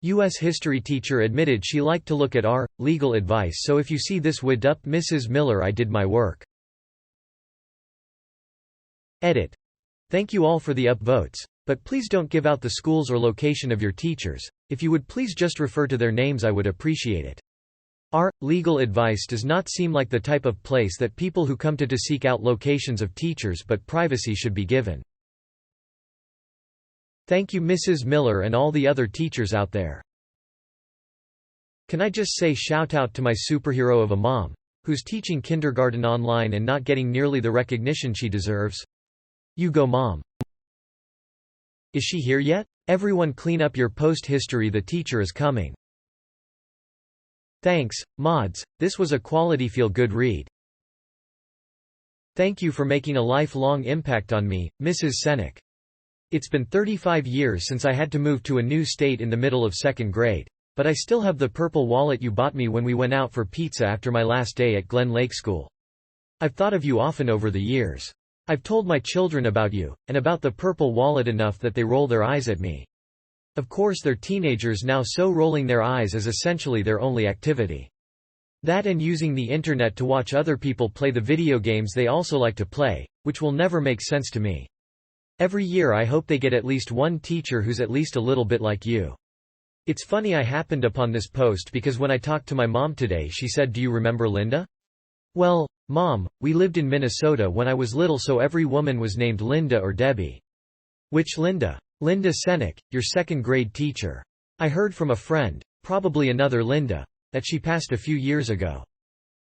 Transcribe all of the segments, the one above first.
U.S. history teacher admitted she liked to look at our legal advice, so if you see this with up Mrs. Miller, I did my work. Edit. Thank you all for the up votes. But please don't give out the schools or location of your teachers. If you would please just refer to their names, I would appreciate it. Our legal advice does not seem like the type of place that people who come to seek out locations of teachers, but privacy should be given. Thank you Mrs. Miller and all the other teachers out there. Can I just say shout out to my superhero of a mom, who's teaching kindergarten online and not getting nearly the recognition she deserves? You go mom. Is she here yet? Everyone clean up your post history, the teacher is coming. Thanks, mods, this was a quality feel-good read. Thank you for making a lifelong impact on me, Mrs. Senek. It's been 35 years since I had to move to a new state in the middle of second grade. But I still have the purple wallet you bought me when we went out for pizza after my last day at Glen Lake School. I've thought of you often over the years. I've told my children about you, and about the purple wallet enough that they roll their eyes at me. Of course they're teenagers now, so rolling their eyes is essentially their only activity. That and using the internet to watch other people play the video games they also like to play, which will never make sense to me. Every year I hope they get at least one teacher who's at least a little bit like you. It's funny I happened upon this post because when I talked to my mom today she said, "Do you remember Linda?" Well, Mom, we lived in Minnesota when I was little, so every woman was named Linda or Debbie. Which Linda? Linda Senek, your second grade teacher. I heard from a friend, probably another Linda, that she passed a few years ago.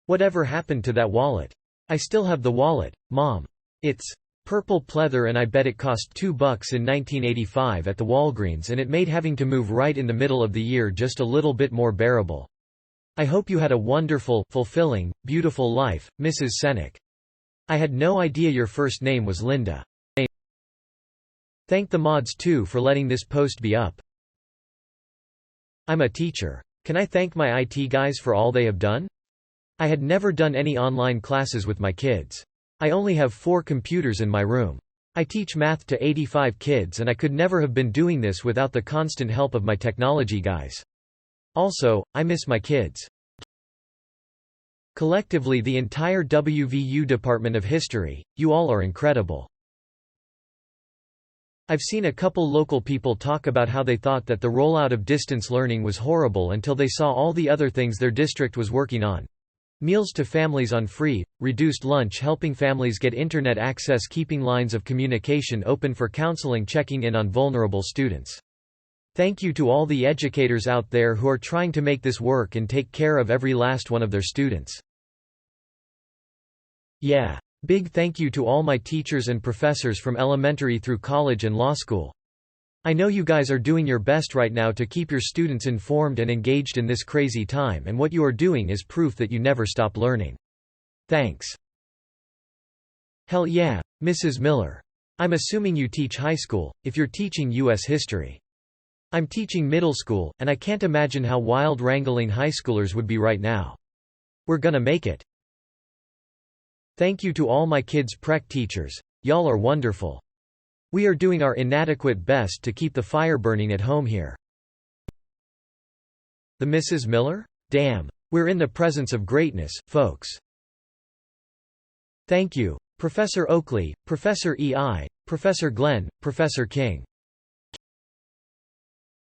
Whatever happened to that wallet? I still have the wallet, Mom. It's purple pleather and I bet it cost $2 in 1985 at the Walgreens, and it made having to move right in the middle of the year just a little bit more bearable. I hope you had a wonderful, fulfilling, beautiful life, Mrs. Senek. I had no idea your first name was Linda. Thank the mods too for letting this post be up. I'm a teacher. Can I thank my IT guys for all they have done? I had never done any online classes with my kids. I only have 4 computers in my room. I teach math to 85 kids and I could never have been doing this without the constant help of my technology guys. Also, I miss my kids. Collectively, the entire WVU Department of History, you all are incredible. I've seen a couple local people talk about how they thought that the rollout of distance learning was horrible until they saw all the other things their district was working on. Meals to families on free, reduced lunch, helping families get internet access, keeping lines of communication open for counseling, checking in on vulnerable students. Thank you to all the educators out there who are trying to make this work and take care of every last one of their students. Yeah. Big thank you to all my teachers and professors from elementary through college and law school. I know you guys are doing your best right now to keep your students informed and engaged in this crazy time, and what you are doing is proof that you never stop learning. Thanks. Hell yeah, Mrs. Miller. I'm assuming you teach high school, if you're teaching U.S. history. I'm teaching middle school, and I can't imagine how wild wrangling high schoolers would be right now. We're gonna make it. Thank you to all my kids' prec teachers, y'all are wonderful. We are doing our inadequate best to keep the fire burning at home here. The Mrs. Miller? Damn. We're in the presence of greatness, folks. Thank you, Professor Oakley, Professor E.I., Professor Glenn, Professor King.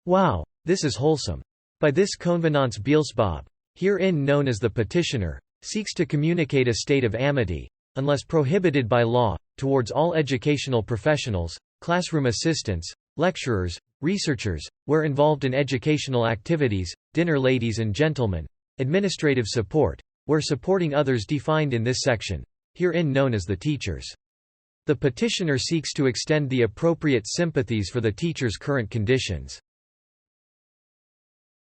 Wow, this is wholesome. By this convenance Beelzebub, herein known as the petitioner, seeks to communicate a state of amity, unless prohibited by law, towards all educational professionals, classroom assistants, lecturers, researchers, where involved in educational activities, dinner ladies and gentlemen, administrative support, where supporting others defined in this section, herein known as the teachers. The petitioner seeks to extend the appropriate sympathies for the teachers' current conditions.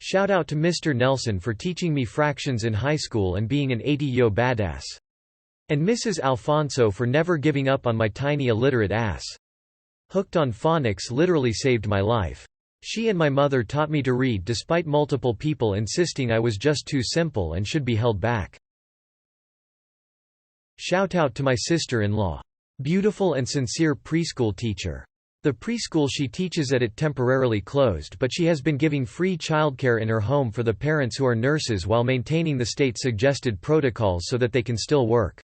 Shout out to Mr. Nelson for teaching me fractions in high school and being an 80-yo badass. And Mrs. Alfonso for never giving up on my tiny illiterate ass. Hooked on Phonics literally saved my life. She and my mother taught me to read despite multiple people insisting I was just too simple and should be held back. Shout out to my sister-in-law. Beautiful and sincere preschool teacher. The preschool she teaches at temporarily closed, but she has been giving free childcare in her home for the parents who are nurses while maintaining the state-suggested protocols so that they can still work.